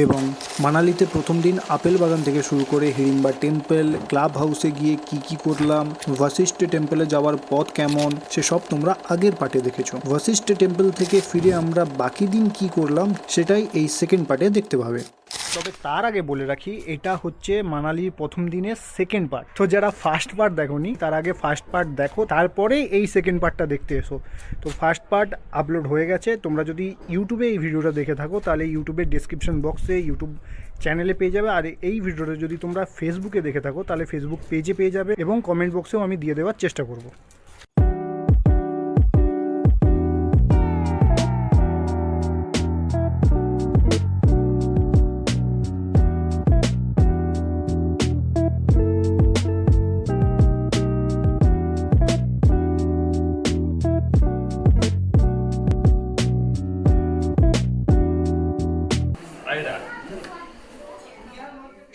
এবং মানালিতে প্রথম দিন আপেল বাগান থেকে শুরু করে হিড়িম্বা টেম্পল, ক্লাব হাউসে গিয়ে কি করলাম, বশিষ্ঠ টেম্পলে যাওয়ার পথ কেমন, সেসব তোমরা আগের পার্টে দেখেছো। বশিষ্ঠ টেম্পল থেকে ফিরে আমরা বাকি দিন কি করলাম সেটাই এই সেকেন্ড পার্টে দেখতে পাবে। তবে তার আগে বলে রাখি, এটা হচ্ছে মানালির প্রথম দিনের সেকেন্ড পার্ট। তো যারা ফার্স্ট পার্ট দেখোনি তার আগে ফার্স্ট পার্ট দেখো, তারপরে এই সেকেন্ড পার্টটা দেখতে এসো। তো ফার্স্ট পার্ট আপলোড হয়ে গেছে। তোমরা যদি ইউটিউবে এই ভিডিওটা দেখে থাকো তাহলে ইউটিউবের ডিসক্রিপশন বক্সে ইউটিউব চ্যানেলে পেয়ে যাবে, আর এই ভিডিওটা যদি তোমরা ফেসবুকে দেখে থাকো তাহলে ফেসবুক পেজে পেয়ে যাবে, এবং কমেন্ট বক্সেও আমি দিয়ে দেওয়ার চেষ্টা করবো।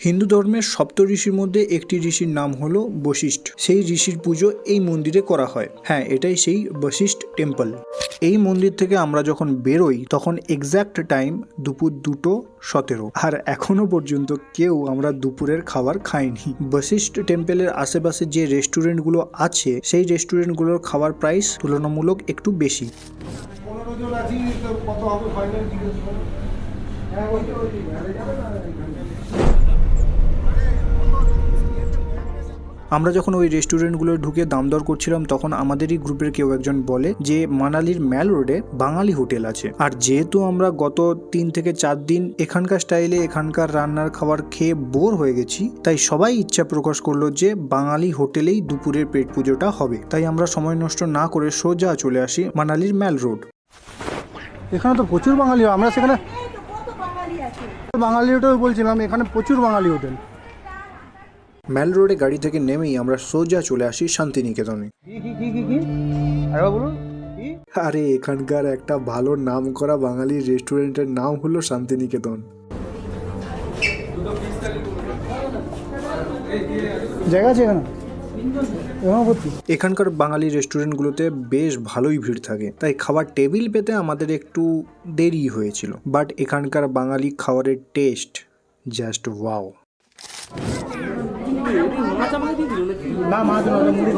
হিন্দু ধর্মের সপ্ত ঋষির মধ্যে একটি ঋষির নাম হলো বশিষ্ঠ। সেই ঋষির পুজো এই মন্দিরে করা হয়। হ্যাঁ, এটাই সেই বশিষ্ঠ টেম্পল। এই মন্দির থেকে আমরা যখন বেরোই তখন এক্স্যাক্ট টাইম দুপুর 2:17, আর এখনো পর্যন্ত কেউ আমরা দুপুরের খাবার খাইনি। বশিষ্ঠ টেম্পলের আশেপাশে যে রেস্টুরেন্টগুলো আছে সেই রেস্টুরেন্টগুলোর খাবার প্রাইস তুলনামূলক একটু বেশি। আমরা যখন ওই রেস্টুরেন্টগুলো ঢুকে দাম দর করছিলাম তখন আমাদেরই গ্রুপের কেউ একজন বলে যে মানালির ম্যাল রোডে বাঙালি হোটেল আছে। আর যেহেতু আমরা গত 3 থেকে 4 দিন এখানকার স্টাইলে এখানকার রান্নার খাবার খেয়ে বোর হয়ে গেছি, তাই সবাই ইচ্ছা প্রকাশ করলো যে বাঙালি হোটেলেই দুপুরের পেট পুজোটা হবে। তাই আমরা সময় নষ্ট না করে সোজা চলে আসি মানালির ম্যাল রোড। এখানে তো প্রচুর বাঙালি, আমরা সেখানে বাঙালি হোটেল বলছিলাম, এখানে প্রচুর বাঙালি হোটেল। ম্যাল রোডে গাড়ি থেকে নেমেই আমরা সোজা চলে আসি শান্তিনিকেতনে। আরে এখানকার একটা ভালো নাম করা বাঙালির রেস্টুরেন্টের নাম হলো শান্তিনিকেতন। জায়গা আছে এখানে? এখানকার বাঙালি রেস্টুরেন্টগুলোতে বেশ ভালোই ভিড় থাকে, তাই খাবার টেবিল পেতে আমাদের একটু দেরি হয়েছিল। বাট এখানকার বাঙালি খাবারের টেস্ট জাস্ট ওয়াও। না মাছ মুড়ি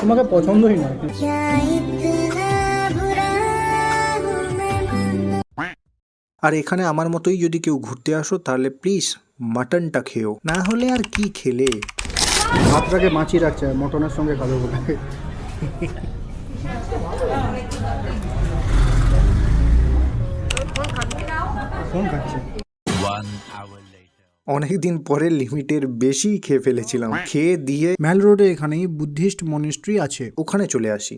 তোমাকে পছন্দই না। আর এখানে আমার মতোই যদি কেউ ঘুরতে আসো তাহলে প্লিজ মাটনটা খেও, না হলে আর কি খেলে। ভাতটাকে বাঁচিয়ে রাখছে, মটনের সঙ্গে খাবে বলে। ফোন খাচ্ছে। অনেকদিন পরে লিমিটের বেশি খেয়ে ফেলেছিলাম। খেয়ে দিয়ে ম্যাল রোডে এখানেই বুদ্ধিস্ট মনিস্ট্রি আছে, ওখানে চলে আসি।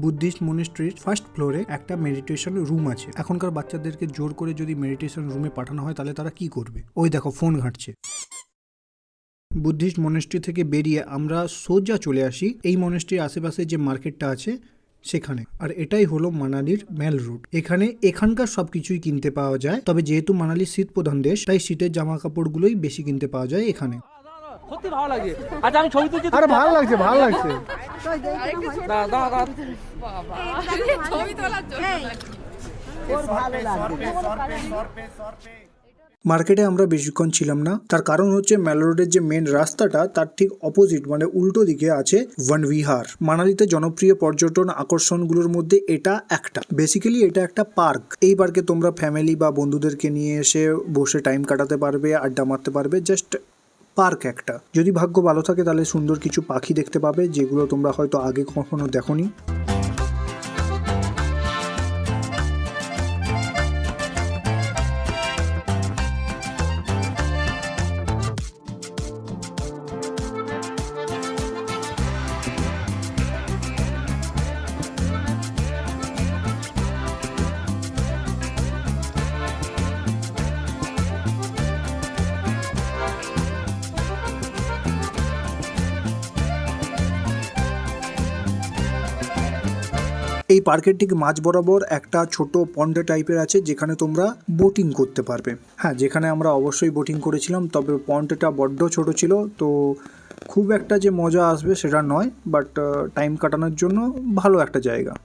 বুদ্ধিস্ট মনিস্ট্রির ফার্স্ট ফ্লোরে একটা মেডিটেশন রুম আছে। এখনকার বাচ্চাদেরকে জোর করে যদি মেডিটেশন রুমে পাঠানো হয় তাহলে তারা কি করবে? ওই দেখো ফোন ঘাঁটছে। বুদ্ধিস্ট মনেস্ট্রি থেকে বেরিয়ে আমরা সোজা চলে আসি এই মনেস্ট্রির আশেপাশে যে মার্কেটটা আছে সেখানে। আর এটাই হলো মানালির মেল রুট। এখানকার সবকিছুই কিনতে পাওয়া যায়, তবে যেহেতু মানালি শীত প্রধান দেশ তাই শীতের জামা কাপড়গুলোই বেশি কিনতে পাওয়া যায় এখানে। সত্যি ভালো লাগে। আচ্ছা আমি ছবি তুলছি। আরে ভালো লাগছে, ভালো লাগছে। ছবি তোলার জন্য মার্কেটে আমরা বেশিক্ষণ ছিলাম না, তার কারণ হচ্ছে মেল রোডের যে মেন রাস্তাটা তার ঠিক অপোজিট মানে উল্টো দিকে আছে বনবিহার। মানালিতে জনপ্রিয় পর্যটন আকর্ষণগুলোর মধ্যে এটা একটা। বেসিক্যালি এটা একটা পার্ক। এই পার্কে তোমরা ফ্যামিলি বা বন্ধুদেরকে নিয়ে এসে বসে টাইম কাটাতে পারবে, আড্ডা মারতে পারবে। জাস্ট পার্ক একটা। যদি ভাগ্য ভালো থাকে তাহলে সুন্দর কিছু পাখি দেখতে পাবে যেগুলো তোমরা হয়তো আগে কখনো দেখোনি। এই পার্কের ঠিক মাঝ বরাবর একটা ছোট পন্ড টাইপের আছে যেখানে তোমরা বোটিং করতে পারবে। হ্যাঁ, যেখানে আমরা অবশ্যই বোটিং করেছিলাম, তবে পন্ডটা বড্ড ছোট ছিল, তো খুব একটা যে মজা আসবে সেটা নয়, বাট টাইম কাটানোর জন্য ভালো একটা জায়গা।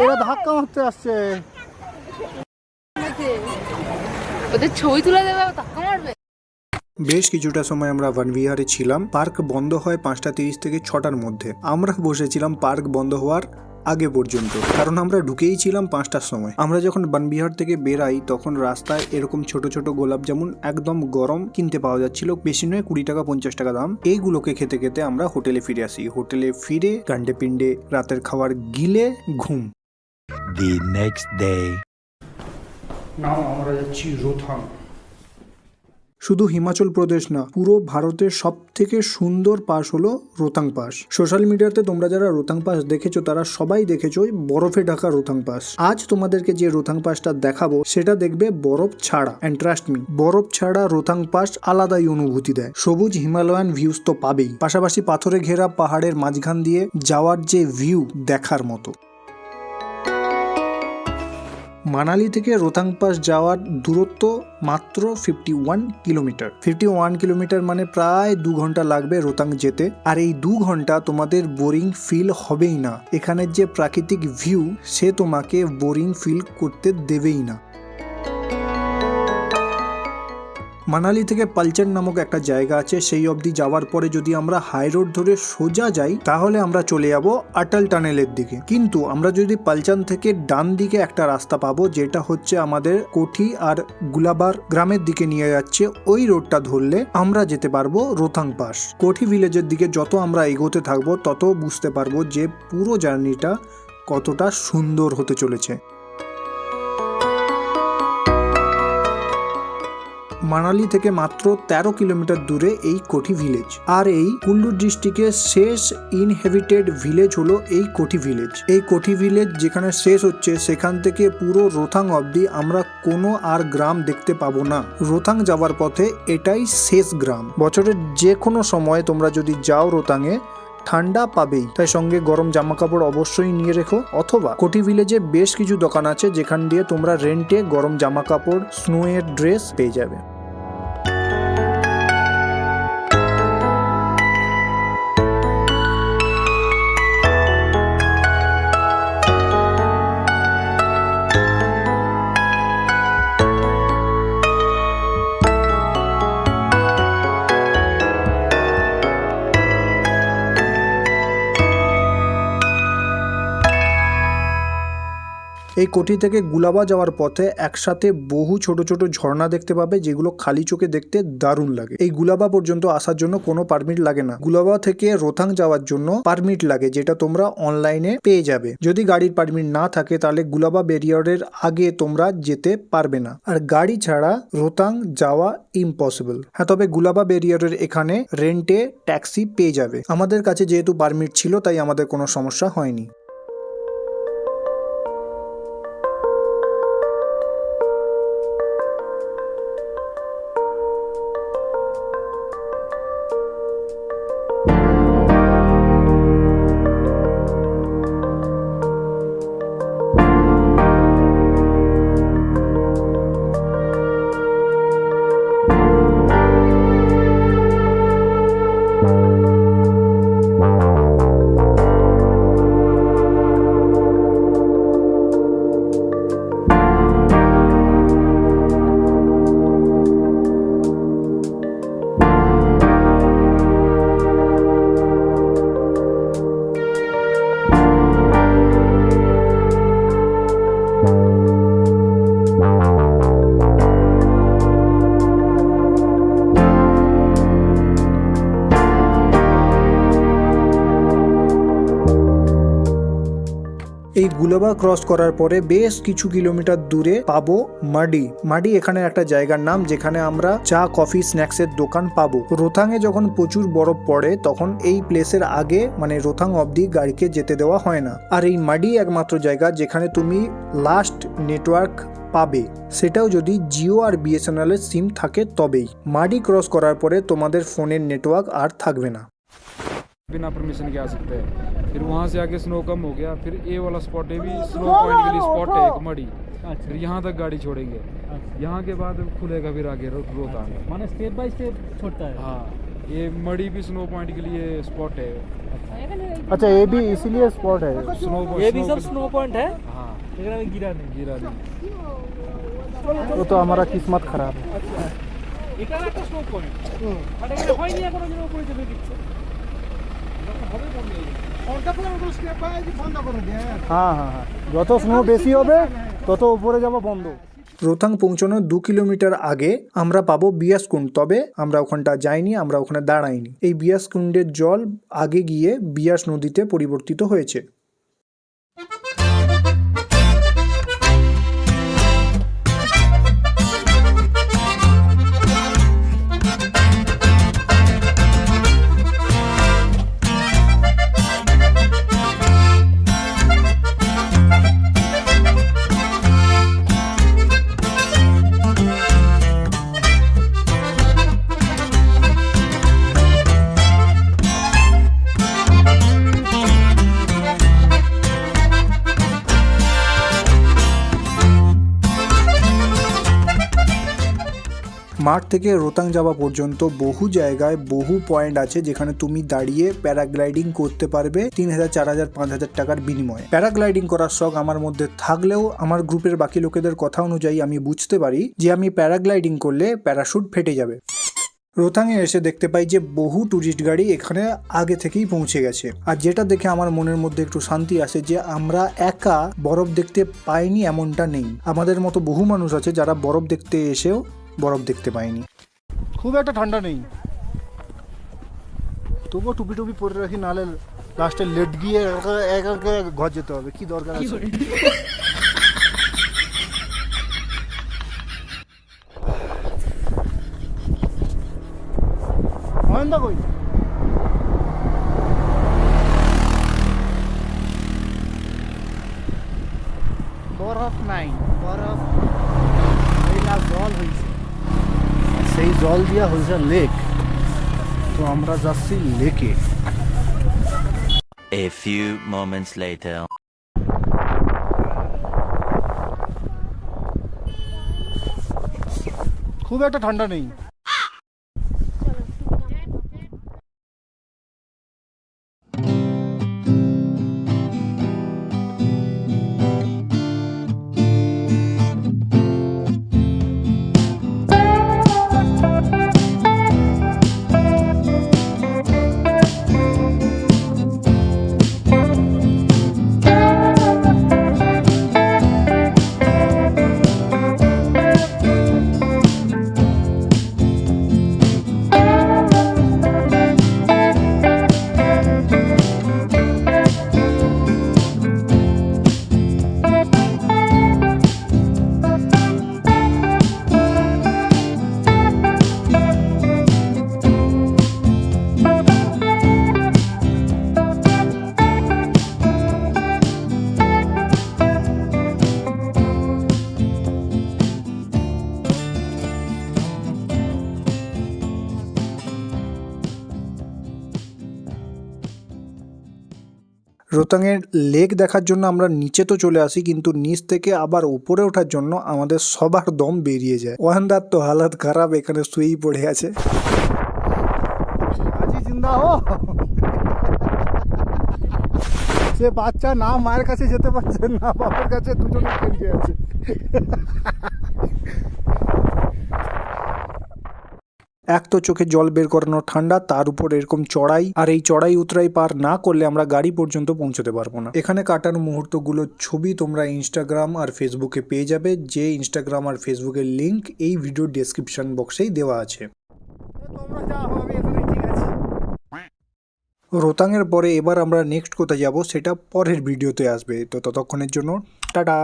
ওরা ধাক্কা মারতে আসছে। ওদের ছবি তুলে দেবে, ধাক্কা মারবে। বেশ কিছুটা সময় আমরা বনবিহারে ছিলাম। পার্ক বন্ধ হয় 5:30 থেকে 6টার মধ্যে। আমরা বসেছিলাম পার্ক বন্ধ হওয়ার আগে পর্যন্ত, কারণ আমরা ঢুকেই ছিলাম 5টার সময়। আমরা যখন বনবিহার থেকে বেরাই তখন রাস্তায় এরকম ছোট ছোট গোলাপ জামুন একদম গরম কিনতে পাওয়া যাচ্ছিল। বেশি নয়, 20 টাকা 50 টাকা দাম। এইগুলোকে খেতে খেতে আমরা হোটেলে ফিরে আসি। হোটেলে ফিরে গান্ডে পিন্ডে রাতের খাবার গিলে ঘুম। The next day. নাও আমরা যাচ্ছি রোথাং। শুধু হিমাচল প্রদেশ না, পুরো ভারতের সব থেকে সুন্দর পাস হলো রোতাং পাস। সোশ্যাল মিডিয়াতে তোমরা যারা রোতাং পাস দেখেছো তারা সবাই দেখেছো বরফে ঢাকা রোতাং পাস। আজ তোমাদেরকে যে রোতাং পাসটা দেখাবো সেটা দেখবে বরফ ছাড়া। এন্ড ট্রাস্ট মি, বরফ ছাড়া রোতাং পাস আলাদাই অনুভূতি দেয়। সবুজ হিমালয়ান ভিউজ তো পাবেই, পাশাপাশি পাথরে ঘেরা পাহাড়ের মাঝখান দিয়ে যাওয়ার যে ভিউ দেখার মতো। মানালি থেকে রোতাং পাস যাওয়ার দূরত্ব মাত্র 51 কিলোমিটার। 51 কিলোমিটার মানে প্রায় 2 ঘন্টা লাগবে রোতাং যেতে। আর এই 2 ঘন্টা তোমাদের বোরিং ফিল হবেই না। এখানের যে প্রাকৃতিক ভিউ সে তোমাকে বোরিং ফিল করতে দেবেই না। মানালি থেকে পালচার নামক একটা জায়গা আছে, সেই অবধি যাওয়ার পরে যদি আমরা হাই রোড ধরে সোজা যাই তাহলে আমরা চলে যাব অটল টানেলের দিকে। কিন্তু আমরা যদি পালচান থেকে ডান দিকে একটা রাস্তা পাবো যেটা হচ্ছে আমাদের কোঠি আর গুলাবার গ্রামের দিকে নিয়ে যাচ্ছে, ওই রোডটা ধরলে আমরা যেতে পারবো রোতাং পাস। কোঠি ভিলেজের দিকে যত আমরা এগোতে থাকবো তত বুঝতে পারবো যে পুরো জার্নিটা কতটা সুন্দর হতে চলেছে। মানালি থেকে মাত্র 13 কিলোমিটার দূরে এই কোঠি ভিলেজ। আর এই কুল্লু ডিস্ট্রিক্টের শেষ ইনহেবিটেড ভিলেজ হলো এই কোঠি ভিলেজ। এই কোঠি ভিলেজ যেখানে শেষ হচ্ছে সেখান থেকে পুরো রোথাং অবধি আমরা কোনো আর গ্রাম দেখতে পাবো না। রোথাং যাওয়ার পথে এটাই শেষ গ্রাম। বছরের যে কোনো সময় তোমরা যদি যাও রোতাঙে, ঠান্ডা পাবেই, তাই সঙ্গে গরম জামা কাপড় অবশ্যই নিয়ে রেখো। অথবা কোটি ভিলেজে বেশ কিছু দোকান আছে যেখান দিয়ে তোমরা রেন্টে গরম জামা কাপড়, স্নো এর ড্রেস পেয়ে যাবে। এই কোটি থেকে গুলাবা যাওয়ার পথে একসাথে বহু ছোট ছোট ঝর্ণা দেখতে পাবে, যেগুলো খালি চোখে দেখতে দারুণ লাগে। এই গুলাবা পর্যন্ত আসার জন্য কোনো পারমিট লাগে না। গুলাবা থেকে রোথাং যাওয়ার জন্য পারমিট লাগে, যেটা তোমরা অনলাইনে পেয়ে যাবে। যদি গাড়ির পারমিট না থাকে তাহলে গুলাবা ব্যারিয়ারের আগে তোমরা যেতে পারবে না, আর গাড়ি ছাড়া রোথাং যাওয়া ইম্পসিবল। হ্যাঁ, তবে গুলাবা ব্যারিয়ারের এখানে রেন্টে ট্যাক্সি পেয়ে যাবে। আমাদের কাছে যেহেতু পারমিট ছিল তাই আমাদের কোনো সমস্যা হয়নি। এই গুলাবা ক্রস করার পরে বেশ কিছু কিলোমিটার দূরে পাবো মাডি। মাডি এখানে একটা জায়গার নাম যেখানে আমরা চা, কফি, স্ন্যাক্সের দোকান পাবো। রোথাংয়ে যখন প্রচুর বরফ পড়ে তখন এই প্লেসের আগে মানে রোথাং অবধি গাড়িকে যেতে দেওয়া হয় না। আর এই মাডি একমাত্র জায়গা যেখানে তুমি লাস্ট নেটওয়ার্ক পাবে, সেটাও যদি জিও আর বিএসএনএল এর সিম থাকে তবেই। মাডি ক্রস করার পরে তোমাদের ফোনের নেটওয়ার্ক আর থাকবে না। बिना परमिशन के आ सकते हैं। फिर वहाँ से आके स्नो कम हो गया, फिर ए वाला स्पॉट है भी स्नो पॉइंट के लिए स्पॉट है एक मड़ी। फिर यहाँ तक गाड़ी छोड़ेंगे, यहाँ के बाद खुलेगा फिर आगे रोहतांग। माने स्टेप बाय स्टेप छोड़ता है। हाँ, ये मड़ी भी स्नो पॉइंट के लिए स्पॉट है। अच्छा, ये भी इसीलिए स्पॉट है। स्नो ये भी सब स्नो पॉइंट है, हाँ, लेकिन अभी गिरा नहीं। वो तो हमारा किस्मत खराब है। এটা একটা স্নো পয়েন্ট, বাট এটা হয়নি এখনো যেন উপরে যেতে দিচ্ছে। হ্যাঁ হ্যাঁ হ্যাঁ, যত স্নো বেশি হবে তত উপরে যাওয়া বন্ধ। রোথাং পৌঁছানোর 2 কিলোমিটার আগে আমরা পাবো বিয়াসকুন্ড, তবে আমরা ওখানটা যাইনি, আমরা ওখানে দাঁড়াইনি। এই বিয়াসকুন্ডের জল আগে গিয়ে বিয়াস নদীতে পরিবর্তিত হয়েছে। মাঠ থেকে রোতাং যাওয়া পর্যন্ত বহু জায়গায় বহু পয়েন্ট আছে যেখানে তুমি দাঁড়িয়ে প্যারাগ্লাইডিং করতে পারবে 3000, 4000, 5000 টাকার বিনিময়ে। প্যারাগ্লাইডিং করার শখ আমার মধ্যে থাকলেও আমার গ্রুপের বাকি লোকেদের কথা অনুযায়ী আমি বুঝতে পারি যে আমি প্যারাগ্লাইডিং করলে প্যারাশুট ফেটে যাবে। রোতাংয়ে এসে দেখতে পাই যে বহু টুরিস্ট গাড়ি এখানে আগে থেকেই পৌঁছে গেছে, আর যেটা দেখে আমার মনের মধ্যে একটু শান্তি আসে যে আমরা একা বরফ দেখতে পাইনি এমনটা নেই। আমাদের মতো বহু মানুষ আছে যারা বরফ দেখতে এসেও বরফ দেখতে পাইনি। খুব একটা ঠান্ডা নেই, তবুও টুপি টুপি পরে রাখি, নাহলে লাস্টে লেট গিয়ে একা ঘর যেতে হবে। কি দরকার আছে? মহেন্দা কই? বরফ নাই, বরফ জল হয়েছে, সেই জল দিয়া হয়েছে লেক। তো আমরা যাচ্ছি লেকে। A few moments later. খুব একটা ঠান্ডা নেই। রোতাংয়ের লেক দেখার জন্য আমরা নিচে তো চলে আসি, কিন্তু নিচ থেকে আবার উপরে ওঠার জন্য আমাদের সবার দম বেরিয়ে যায়। ওয়ান্দার তো হালত খারাপ, এখানে শুয়েই পড়ে আছে। আজি জিন্দা হো। সে বাচ্চা না মায়ের কাছে যেতে পারছে না বাবার কাছে, দুজনে খেলতে আছে। এক তো চোখে জল বের করানো ঠান্ডা, তার উপর এরকম চড়াই, আর এই চড়াই উতরাই পার না করলে আমরা গাড়ি পর্যন্ত পৌঁছতে পারবো না। এখানে কাটার মুহূর্তগুলোর ছবি তোমরা ইনস্টাগ্রাম আর ফেসবুকে পেয়ে যাবে, যে ইনস্টাগ্রাম আর ফেসবুকের লিংক এই ভিডিও ডেসক্রিপশন বক্সেই দেওয়া আছে। তোমরা যাও, আমি এখানে ঠিক আছি। রোতাংয়ের পরে এবার আমরা নেক্সট কোথায় যাব সেটা পরের ভিডিওতে আসবে, তো ততক্ষণের জন্য টাটা।